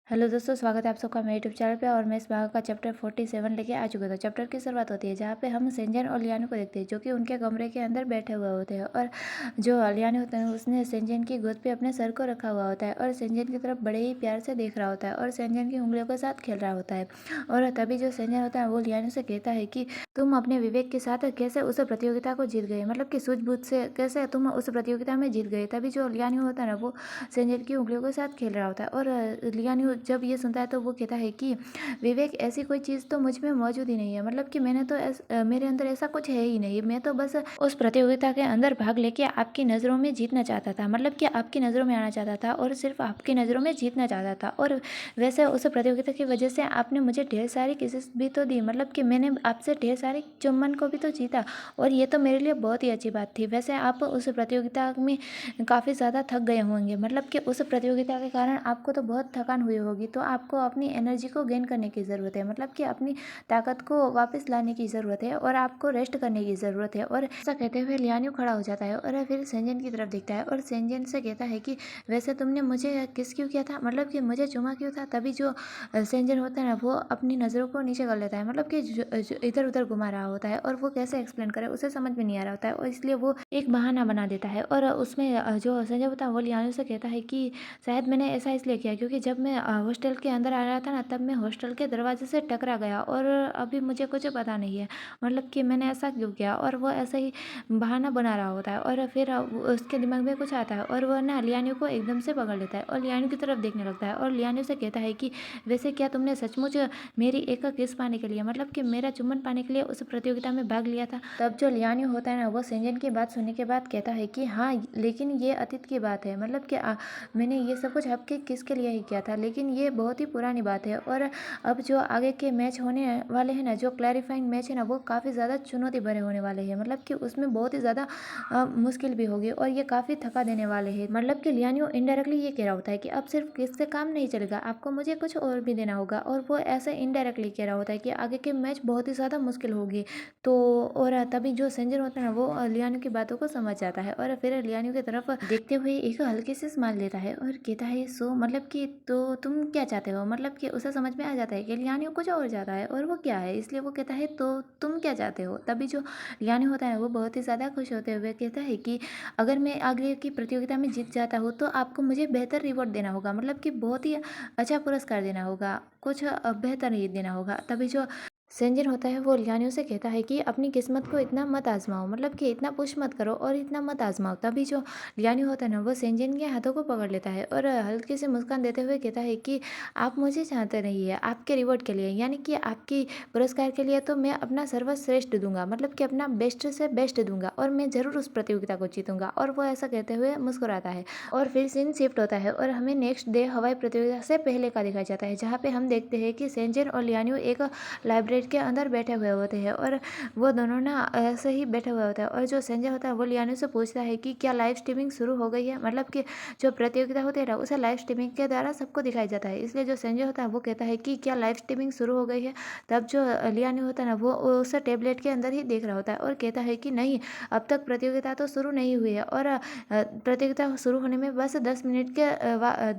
Hello दोस्तों, स्वागत है आप सबका मेरे यूट्यूब चैनल पे। और मैं इस भाग का चैप्टर 47 लेके आ चुका था। चैप्टर की शुरुआत होती है जहाँ पे हम सेंजन और लियानो को देखते हैं, जो कि उनके कमरे के अंदर बैठे हुए होते हैं। और जो लियानो होता है उसने सेंजन की गोद पे अपने सर को रखा हुआ होता है और सेंजन की तरफ बड़े ही प्यार से देख रहा होता है और सेंजन की उंगलियों के साथ खेल रहा होता है। और तभी जो सेंजन होता है वो लियानो से कहता है कि तुम अपने विवेक के साथ कैसे उस प्रतियोगिता को जीत गए, मतलब कि सूझबूझ से कैसे तुम उस प्रतियोगिता में जीत गए। तभी जो लियानो होता है ना वो सेंजन की उंगलियों के साथ खेल रहा होता है। और लियानो जब ये सुनता है तो वो कहता है कि विवेक, ऐसी कोई चीज़ तो मुझ में मौजूद ही नहीं है, मतलब कि मैंने तो मेरे अंदर ऐसा कुछ है ही नहीं। मैं तो बस उस प्रतियोगिता के अंदर भाग लेके आपकी नज़रों में जीतना चाहता था, मतलब कि आपकी नज़रों में आना चाहता था और सिर्फ आपकी नज़रों में जीतना चाहता था। और वैसे उस प्रतियोगिता की वजह से आपने मुझे ढेर सारी किसेस भी तो दी, मतलब कि मैंने आपसे ढेर सारी चुम्बन को भी तो जीता, और ये तो मेरे लिए बहुत ही अच्छी बात थी। वैसे आप उस प्रतियोगिता में काफ़ी ज़्यादा थक गए होंगे, मतलब कि उस प्रतियोगिता के कारण आपको तो बहुत थकान हुई होगी, तो आपको अपनी एनर्जी को गेन करने की ज़रूरत है, मतलब कि अपनी ताकत को वापस लाने की ज़रूरत है और आपको रेस्ट करने की ज़रूरत है। और ऐसा कहते हुए लियान्यू खड़ा हो जाता है और फिर सेंजन की तरफ देखता है और सेंजन से कहता है कि वैसे तुमने मुझे किस क्यों किया था, मतलब कि मुझे चुमा क्यों था। तभी जो सेंजन होता है ना वो अपनी नज़रों को नीचे कर लेता है, मतलब कि इधर उधर घुमा रहा होता है और वो कैसे एक्सप्लेन करे उसे समझ में नहीं आ रहा होता है, और इसलिए वो एक बहाना बना देता है। और उसमें जो संजय होता है वो लियानो से कहता है कि शायद मैंने ऐसा इसलिए किया क्योंकि जब मैं हॉस्टल के अंदर आ रहा था ना तब मैं हॉस्टल के दरवाजे से टकरा गया और अभी मुझे कुछ पता नहीं है, मतलब कि मैंने ऐसा क्यों किया। और वो ऐसा ही बहाना बना रहा होता है और फिर उसके दिमाग में कुछ आता है और वह ना लियानो को एकदम से पकड़ लेता है और लियानो की तरफ देखने लगता है और लियानो से कहता है कि वैसे क्या तुमने सचमुच मेरी एक किस पाने के लिए, मतलब कि मेरा चुम्बन पाने के लिए उस प्रतियोगिता में भाग लिया था। तब जो लियानो होता है ना वो सेंजन की बात सुनने के बाद कहता है कि हाँ, लेकिन ये अतीत की बात है, मतलब कि मैंने ये सब कुछ आपके किसके लिए ही किया था, लेकिन ये बहुत ही पुरानी बात है। और अब जो आगे के मैच होने वाले हैं ना, जो क्लैरिफाइंग मैच है ना, वो काफ़ी ज़्यादा चुनौती भरे होने वाले हैं, मतलब कि उसमें बहुत ही ज़्यादा मुश्किल भी होगी और ये काफ़ी थका देने वाले हैं। मतलब कि लियानो इनडायरेक्टली ये कह रहा होता है कि अब सिर्फ किससे काम नहीं चलेगा, आपको मुझे कुछ और भी देना होगा। और वो ऐसे इनडायरेक्टली कह रहा होता है कि आगे के मैच बहुत ही ज़्यादा मुश्किल होगी। तो और तभी जो सेंजर होता है ना वो लियानो की बातों को समझ जाता है और फिर लियानो की तरफ देखते हुए एक हल्की सी स्माइल लेता है और कहता है सो, मतलब कि तो तुम क्या चाहते हो, मतलब कि उसे समझ में आ जाता है कि लियानो कुछ और चाहता है और वो क्या है, इसलिए वो कहता है तो तुम क्या चाहते हो। तभी जो लियानो होता है वो बहुत ही ज़्यादा खुश होते हुए कहता है कि अगर मैं आगे की प्रतियोगिता में जीत जाता हूँ तो आपको मुझे बेहतर रिवॉर्ड देना होगा, मतलब कि बहुत ही अच्छा पुरस्कार देना होगा, कुछ बेहतर ही देना होगा। तभी जो सेंजन होता है वो लियानो से कहता है कि अपनी किस्मत को इतना मत आजमाओ, मतलब कि इतना पुश मत करो और इतना मत आजमाओ। तभी जो लियानो होता है ना वो सेंजन के हाथों को पकड़ लेता है और हल्की से मुस्कान देते हुए कहता है कि आप मुझे चाहते नहीं है, आपके रिवॉर्ड के लिए, यानी कि आपकी पुरस्कार के लिए तो मैं अपना सर्वश्रेष्ठ दूंगा, मतलब कि अपना बेस्ट से बेस्ट दूंगा और मैं ज़रूर उस प्रतियोगिता को जीतूंगा। और वो ऐसा कहते हुए मुस्कुराता है और फिर सीन शिफ्ट होता है और हमें नेक्स्ट डे हवाई प्रतियोगिता से पहले का दिखाया जाता है, जहाँ पे हम देखते हैं कि सेंजन और लियानो एक लाइब्रेरी के अंदर बैठे हुए होते हैं और वो दोनों ना ऐसे ही बैठे हुए होते हैं। और जो संजय होता है वो लियानो से पूछता है कि क्या लाइव स्ट्रीमिंग शुरू हो गई है, मतलब कि जो प्रतियोगिता होती है ना उसे लाइव स्ट्रीमिंग के द्वारा सबको दिखाया जाता है, इसलिए जो संजय होता है वो कहता है कि क्या लाइव स्ट्रीमिंग शुरू हो गई है। तब जो लियानो होता है ना वो उस टेबलेट के अंदर ही देख रहा होता है और कहता है कि नहीं, अब तक प्रतियोगिता तो शुरू नहीं हुई है और प्रतियोगिता शुरू होने में बस 10 मिनट के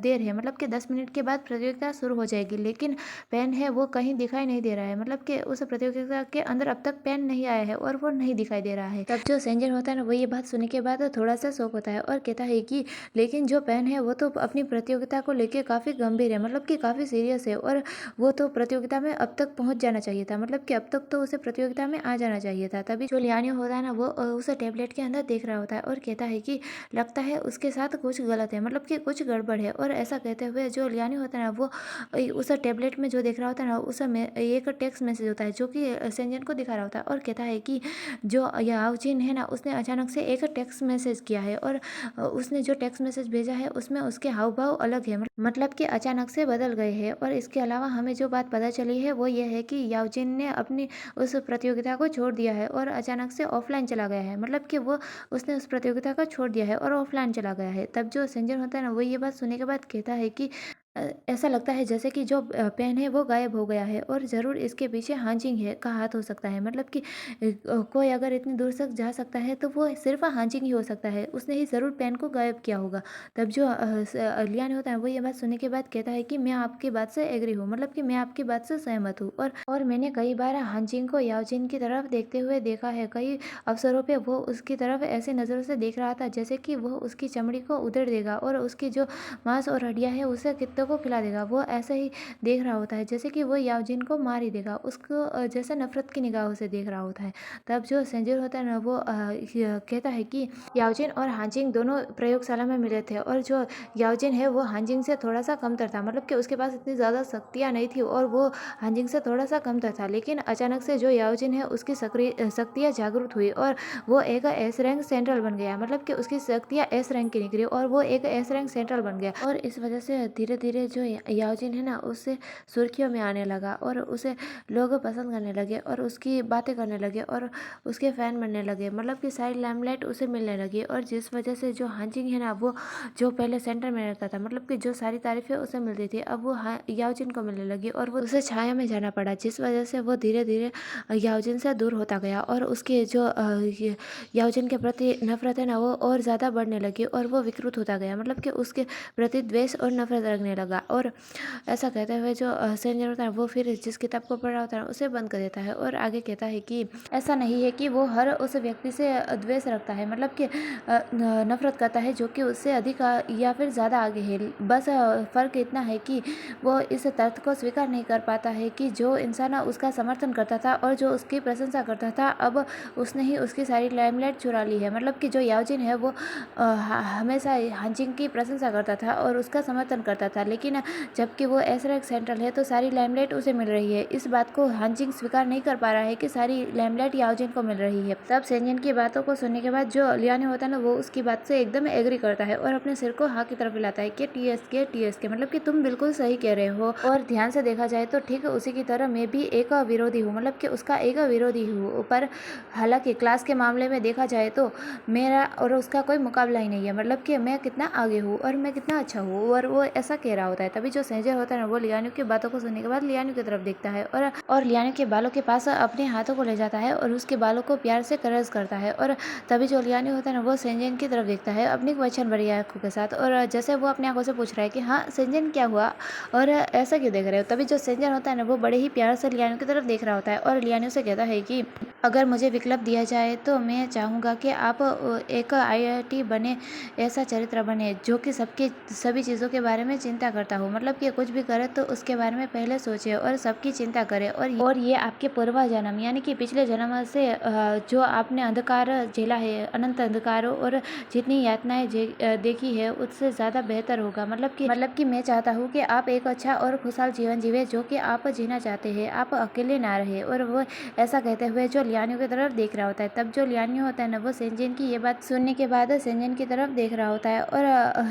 देर है, मतलब कि 10 मिनट के बाद प्रतियोगिता शुरू हो जाएगी, लेकिन पेन है वो कहीं दिखाई नहीं दे रहा है, मतलब कि उस प्रतियोगिता के अंदर अब तक पेन नहीं आया है और वो नहीं दिखाई दे रहा है। तब जो सेंजर होता है ना वो ये बात सुनने के बाद थोड़ा सा शौक होता है और कहता है कि लेकिन जो पेन है वो तो अपनी प्रतियोगिता को लेकर काफ़ी गंभीर है, मतलब कि काफ़ी सीरियस है और वो तो प्रतियोगिता में अब तक पहुंच जाना चाहिए था, मतलब कि अब तक तो उसे प्रतियोगिता में आ जाना चाहिए था। तभी जो लियानो होता है ना वो उस टेबलेट के अंदर देख रहा होता है और कहता है कि लगता है उसके साथ कुछ गलत है, मतलब कि कुछ गड़बड़ है। और ऐसा कहते हुए जो लियानो होता है ना वो उस टैबलेट में जो देख रहा होता है ना उसमें एक टेक्स्ट मैसेज होता है जो कि सेंजन को दिखा रहा होता है और कहता है कि जो याओजिन है ना उसने अचानक से एक टेक्स्ट मैसेज किया है और उसने जो टेक्स्ट मैसेज भेजा है उसमें उसके हाव भाव अलग है, मतलब कि अचानक से बदल गए हैं। और इसके अलावा हमें जो बात पता चली है वो ये है कि याओजिन ने अपनी उस प्रतियोगिता को छोड़ दिया है और अचानक से ऑफलाइन चला गया है, मतलब कि वो उसने उस प्रतियोगिता को छोड़ दिया है और ऑफलाइन चला गया है। तब जो सेंजन होता है ना वो ये बात सुनने के बाद कहता है कि ऐसा लगता है जैसे कि जो पेन है वो गायब हो गया है और ज़रूर इसके पीछे हांजिंग है का हाथ हो सकता है। मतलब कि कोई अगर इतनी दूर तक जा सकता है तो वो सिर्फ हांजिंग ही हो सकता है, उसने ही ज़रूर पेन को गायब किया होगा। तब जो लियान होता है वो ये बात सुनने के बाद कहता है कि मैं आपकी बात से एग्री हूँ, मतलब कि मैं आपकी बात से सहमत हूँ। और मैंने कई बार हांजिंग को याओजिन की तरफ देखते हुए देखा है। कई अवसरों पे वो उसकी तरफ ऐसी नज़रों से देख रहा था जैसे कि वो उसकी चमड़ी को उधेड़ देगा और उसकी जो मांस और हड्डियाँ हैं उसे कुत्तों को खिला देगा। वो ऐसे ही देख रहा होता है जैसे कि वो याओजिन को मार ही देगा, उसको जैसे नफरत की निगाहों से देख रहा होता है। तब जो सेंजर होता है ना वो कहता है कि याओजिन और हांजिंग दोनों प्रयोगशाला में मिले थे और जो याओजिन है वो हांजिंग से थोड़ा सा कमतर था, मतलब कि उसके पास इतनी ज़्यादा शक्तियाँ नहीं थी और वो हांजिंग से थोड़ा सा कमतर था। लेकिन अचानक से जो याओजिन है उसकी शक्तियाँ जागरूक हुई और वो एक एस रैंक सेंट्रल बन गया, मतलब कि उसकी शक्तियाँ एस रैंक की निकली और वो एक एस रैंक सेंट्रल बन गया। और इस वजह से धीरे धीरे जो याओजिन है ना उससे सुर्खियों में आने लगा और उसे लोग पसंद करने लगे और उसकी बातें करने लगे और उसके फ़ैन बनने लगे, मतलब कि सारी लाइमलाइट उसे मिलने लगी। और जिस वजह से जो हांजिंग है ना वो जो पहले सेंटर में रहता था, मतलब कि जो सारी तारीफें उसे मिलती थी अब वो याओजिन को मिलने लगी और वो उसे छाया में जाना पड़ा, जिस वजह से वो धीरे धीरे याओजिन से दूर होता गया और उसके जो याओजिन के प्रति नफरत है ना वो और ज़्यादा बढ़ने लगी और वो विकृत होता गया, मतलब कि उसके प्रति द्वेष और नफरत रखने लगा। और ऐसा कहते हुए जो सेंजर होता है वो फिर जिस किताब को पढ़ रहा होता है उसे बंद कर देता है और आगे कहता है कि ऐसा नहीं है कि वो हर उस व्यक्ति से द्वेष रखता है, मतलब कि नफरत करता है जो कि उससे अधिक या फिर ज़्यादा आगे है। बस फ़र्क इतना है कि वो इस तथ्य को स्वीकार नहीं कर पाता है कि जो इंसान उसका समर्थन करता था और जो उसकी प्रशंसा करता था अब उसने ही उसकी सारी लाइमलाइट चुरा ली है। मतलब कि जो याओजिन है वो हमेशा हांजिंग की प्रशंसा करता था और उसका समर्थन करता था, लेकिन जबकि वो एस रैंक सेंट्रल है तो सारी लाइमलाइट उसे मिल रही है। इस बात को हांजिंग स्वीकार नहीं कर पा रहा है कि सारी लाइमलाइट याओजिन को मिल रही है। तब सेंजन की बातों को सुनने के बाद जो लियाने होता है ना वो उसकी बात से एकदम एग्री करता है और अपने सिर को हाँ की तरफ हिलाता है कि टीएसके मतलब कि तुम बिल्कुल सही कह रहे हो। और ध्यान से देखा जाए तो ठीक उसी की तरह मैं भी एक विरोधी हूँ, मतलब कि उसका एक विरोधी हूँ। पर हालांकि क्लास के मामले में देखा जाए तो मेरा और उसका कोई मुकाबला ही नहीं है, मतलब कि मैं कितना आगे हूँ और मैं कितना अच्छा हूँ। और वो ऐसा कह रहा होता है। तभी जो सेंजर होता है ना वो लियानो की बातों को सुनने के बाद लियानो की तरफ देखता है और लियानो के बालों के पास अपने हाथों को ले जाता है और उसके बालों को प्यार से करस करता है। और तभी जो लियानो होता है ना वो सेंजन की तरफ देखता है अपनी क्वेश्चन भरी आंखों के साथ और जैसे वो अपनी आंखों से पूछ रहा है कि हाँ सेंजन क्या हुआ और ऐसा क्यों देख रहे हो। तभी जो सेंजन होता है ना वो बड़े ही प्यार से लियानो की तरफ देख रहा होता है और लियानो से कहता है कि अगर मुझे विकल्प दिया जाए तो मैं चाहूँगा कि आप एक आईआईटी बने, ऐसा चरित्र बने जो कि सबकी सभी चीज़ों के बारे में चिंता करता हो, मतलब कि कुछ भी करे तो उसके बारे में पहले सोचे और सबकी चिंता करे। और ये आपके पूर्व जन्म यानी कि पिछले जन्म से जो आपने अंधकार झेला है, अनंत अंधकारों और जितनी यातनाएं देखी है उससे ज़्यादा बेहतर होगा। मतलब कि मैं चाहता हूँ कि आप एक अच्छा और खुशहाल जीवन जीवे जो कि आप जीना चाहते हैं, आप अकेले ना रहे। और वो ऐसा कहते हुए जो लियानो की तरफ देख रहा होता है। तब जो लियानो होता है ना वो सेंजन की ये बात सुनने के बाद सेंजन की तरफ देख रहा होता है और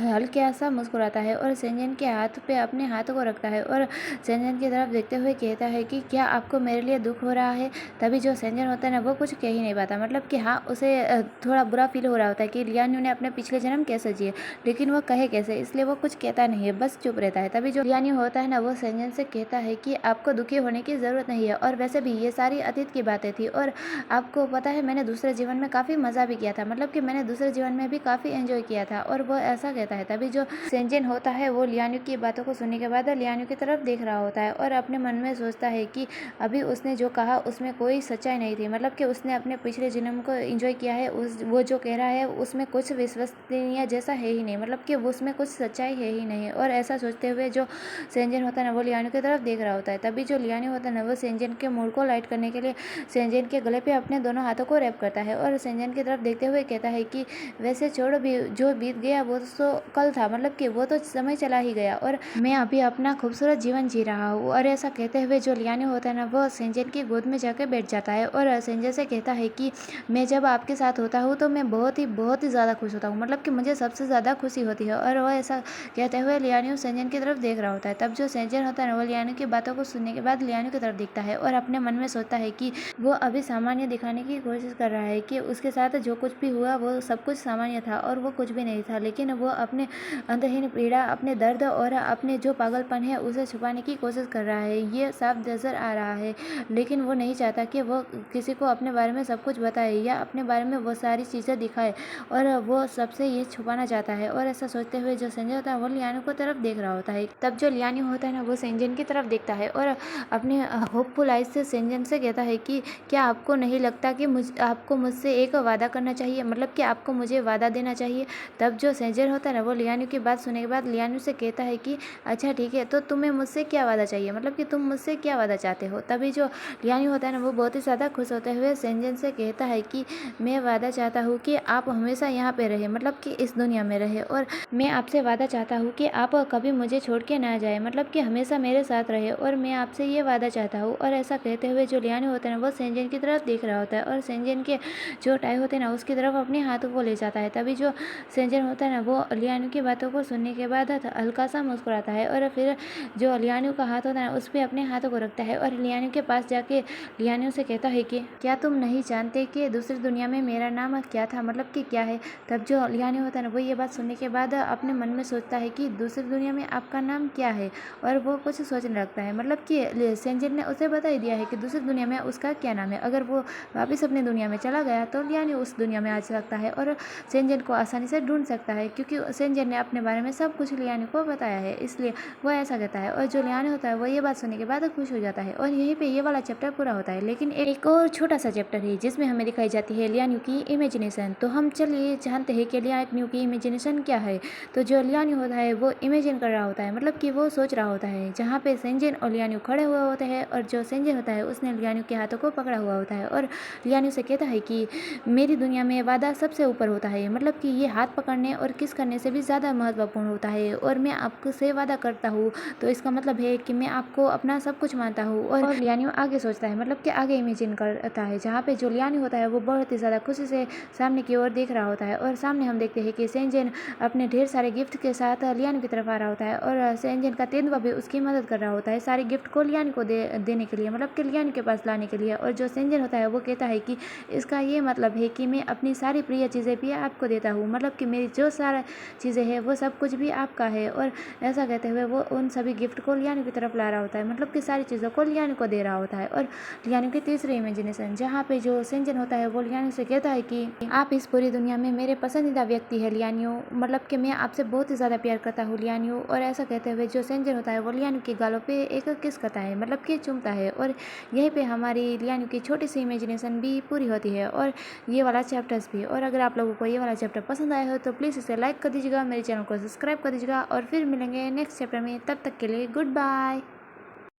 हल्के सा मुस्कुराता है और सेंजन के हाथ पे अपने हाथों को रखता है और सेंजन की तरफ देखते हुए कहता है कि क्या आपको मेरे लिए दुख हो रहा है। तभी जो सेंजन होता है ना वो कुछ कह ही नहीं पाता, मतलब कि हाँ उसे थोड़ा बुरा फील हो रहा होता है कि लियानो ने अपने पिछले जन्म कैसे जिए, लेकिन वो कहे कैसे, इसलिए वो कुछ कहता नहीं है, बस चुप रहता है। तभी जो लियानो होता है ना वो सेंजन से कहता है कि आपको दुखी होने की ज़रूरत नहीं है और वैसे भी ये सारी अतीत की बातें थी और आपको पता है मैंने दूसरे जीवन में काफ़ी मज़ा भी किया था, मतलब कि मैंने दूसरे जीवन में भी काफ़ी एंजॉय किया था। और वो ऐसा कहता है। तभी जो सेंजन होता है वो लियानो की बातों को सुनने के बाद लियानो की तरफ देख रहा होता है और अपने मन में सोचता है कि अभी उसने जो कहा उसमें कोई सच्चाई नहीं थी, मतलब कि उसने अपने पिछले जन्म को एंजॉय किया है, वो जो कह रहा है उसमें कुछ विश्वसनीय जैसा है ही नहीं, मतलब कि उसमें कुछ सच्चाई है ही नहीं। और ऐसा सोचते हुए जो सेंजन होता है ना वो लियानो की तरफ देख रहा होता है। तभी जो लियानो होता है ना वो सेंजन के मूड को लाइट करने के लिए सेंजन के गले पे अपने दोनों हाथों को रैप करता है और सेंजन की तरफ देखते हुए कहता है कि वैसे छोड़ो भी, जो बीत गया वो तो कल था, मतलब कि वो तो समय चला ही गया और मैं अभी अपना खूबसूरत जीवन जी रहा हूँ। और ऐसा कहते हुए जो लियानो होता है ना वो सेंजन की गोद में जाकर बैठ जाता है और सेंजन से कहता है कि मैं जब आपके साथ होता हूँ तो मैं बहुत ही ज़्यादा खुश होता हूँ, मतलब कि मुझे सबसे ज़्यादा खुशी होती है। और वो ऐसा कहते हुए लियानो सेंजन की तरफ देख रहा होता है। तब जो सेंजन होता है ना वो लियानो की बातों को सुनने के बाद लियानो की तरफ देखता है और अपने मन में सोचता है कि वो अभी सामान्य दिखाने की कोशिश कर रहा है कि उसके साथ जो कुछ भी हुआ वो सब कुछ सामान्य था और वो कुछ भी नहीं था, लेकिन वो अपने अंतहीन पीड़ा, अपने दर्द और अपने जो पागलपन है उसे छुपाने की कोशिश कर रहा है। ये साफ नज़र आ रहा है, लेकिन वो नहीं चाहता कि वो किसी को अपने बारे में सब कुछ बताए या अपने बारे में वो सारी चीज़ें दिखाए, और वो सबसे ये छुपाना चाहता है। और ऐसा सोचते हुए जो संजय होता है वो लियानो को तरफ देख रहा होता है। तब जो लियानो होता है ना वो सेंजन की तरफ देखता है और अपने होपफुल आइज से सेंजन से कहता है कि क्या आपको नहीं लगता कि आपको मुझसे एक वादा करना चाहिए, मतलब कि आपको मुझे वादा देना चाहिए। तब जो सेंजन होता है ना वो लियानो की बात सुनने के बाद लियानो से कहता है कि अच्छा ठीक है, तो तुम्हें मुझसे क्या वादा चाहिए, मतलब कि तुम मुझसे क्या वादा चाहते हो। तभी जो लियानो होता है ना वो बहुत ही ज़्यादा खुश होते हुए सेंजन से कहता है कि मैं वादा चाहता हूँ कि आप हमेशा यहाँ पे रहे, मतलब कि इस दुनिया में रहे, और मैं आपसे वादा चाहता हूँ कि आप कभी मुझे छोड़ के ना जाए, मतलब कि हमेशा मेरे साथ रहे, और मैं आपसे ये वादा चाहता हूँ। और ऐसा कहते हुए जो लियानो होता है ना वो सेंजन की तरफ देख रहा होता है और सेंजन के जो टाई होते हैं ना उसकी तरफ अपने हाथों को ले जाता है। तभी जो सेंजन होता है ना वो लियानो की बातों को सुनने के बाद हल्का सा मुस्कुराता है और फिर जो लियानो का हाथ होता है ना उस पर अपने हाथों को रखता है और लियानो के पास जाके लियानो से कहता है कि क्या तुम नहीं जानते कि दूसरी दुनिया में मेरा नाम क्या था, मतलब कि क्या है। तब जो लियानो होता है ना वो ये बात सुनने के बाद अपने मन में सोचता है कि दूसरी दुनिया में आपका नाम क्या है, और वो कुछ सोचने लगता है, मतलब कि सेंजन ने उसे बता ही दिया है कि दूसरी दुनिया में उसका क्या नाम है। अगर वो वापस अपनी दुनिया में चला गया तो लियानो उस दुनिया में आ सकता है और सेंजन को आसानी से ढूंढ सकता है, क्योंकि सेंजन ने अपने बारे में सब कुछ लियानो को बताया है, इसलिए वो ऐसा कहता है। और जो लियानो होता है वो ये बात सुनने के बाद खुश हो जाता है और यहीं पे ये वाला चैप्टर पूरा होता है। लेकिन एक और छोटा सा चैप्टर है जिसमें हमें दिखाई जाती है लियानो की इमेजिनेशन। तो हम चलिए जानते हैं कि लियानो की इमेजिनेशन क्या है। तो जो लियानो होता है वो इमेजिन कर रहा होता है, मतलब कि वो सोच रहा होता है जहाँ पे सेंजन और लियानो खड़े हुए होते हैं, और जो सेंजन होता है उसने लियानो के हाथों को पकड़ा हुआ होता है और लियानो से कहता है कि मेरी दुनिया में वादा सबसे ऊपर होता है, मतलब कि ये हाथ पकड़ने और किस करने से भी ज़्यादा महत्वपूर्ण होता है, और मैं आपसे वादा करता हूँ तो इसका मतलब है कि मैं आपको अपना सब कुछ मानता हूँ। और लियानो आगे सोचता है, मतलब कि आगे इमेजिन करता है, जहाँ पे जो लियानो होता है वो बहुत ही ज़्यादा खुशी से सामने की ओर देख रहा होता है। और सामने हम देखते हैं कि सेंजन अपने ढेर सारे गिफ्ट के साथ लियानो की तरफ आ रहा होता है और सेंजन का तेंदुआ भी उसकी मदद कर रहा होता है सारे गिफ्ट को लियानो को देने के लिए, मतलब कि लियानो के पास लाने के लिए। और जो सेंजन होता है वो कहता है कि इसका ये मतलब है कि मैं अपनी सारी प्रिय चीज़ें भी आपको देता हूँ, मतलब कि मेरी जो सारा चीज़ें हैं वो सब कुछ भी आपका है। और ऐसा कहते हुए वो उन सभी गिफ्ट को लियानो की तरफ ला रहा होता है, मतलब कि सारी चीज़ों को लियानो को दे रहा होता है। और लियानो की तीसरी इमेजिनेशन, जहाँ पे जो सेंजन होता है वो लियानो से कहता है कि आप इस पूरी दुनिया में मेरे पसंदीदा व्यक्ति है लियानो, मतलब कि मैं आपसे बहुत ही ज़्यादा प्यार करता हूँ लियानो। और ऐसा कहते हुए जो सेंजन होता है वो लियानो के गालों पे एक किस करता है, मतलब कि चूमता है। और यहीं पे हमारी लियानो की छोटी सी इमेजिनेशन भी पूरी होती है और ये वाला चैप्टर्स भी। और अगर आप लोगों को ये वाला चैप्टर पसंद आया हो तो प्लीज़ इसे लाइक कर दीजिएगा, मेरे चैनल को सब्सक्राइब कर दीजिएगा, और फिर मिलेंगे नेक्स्ट चैप्टर में। तब तक के लिए गुड बाय।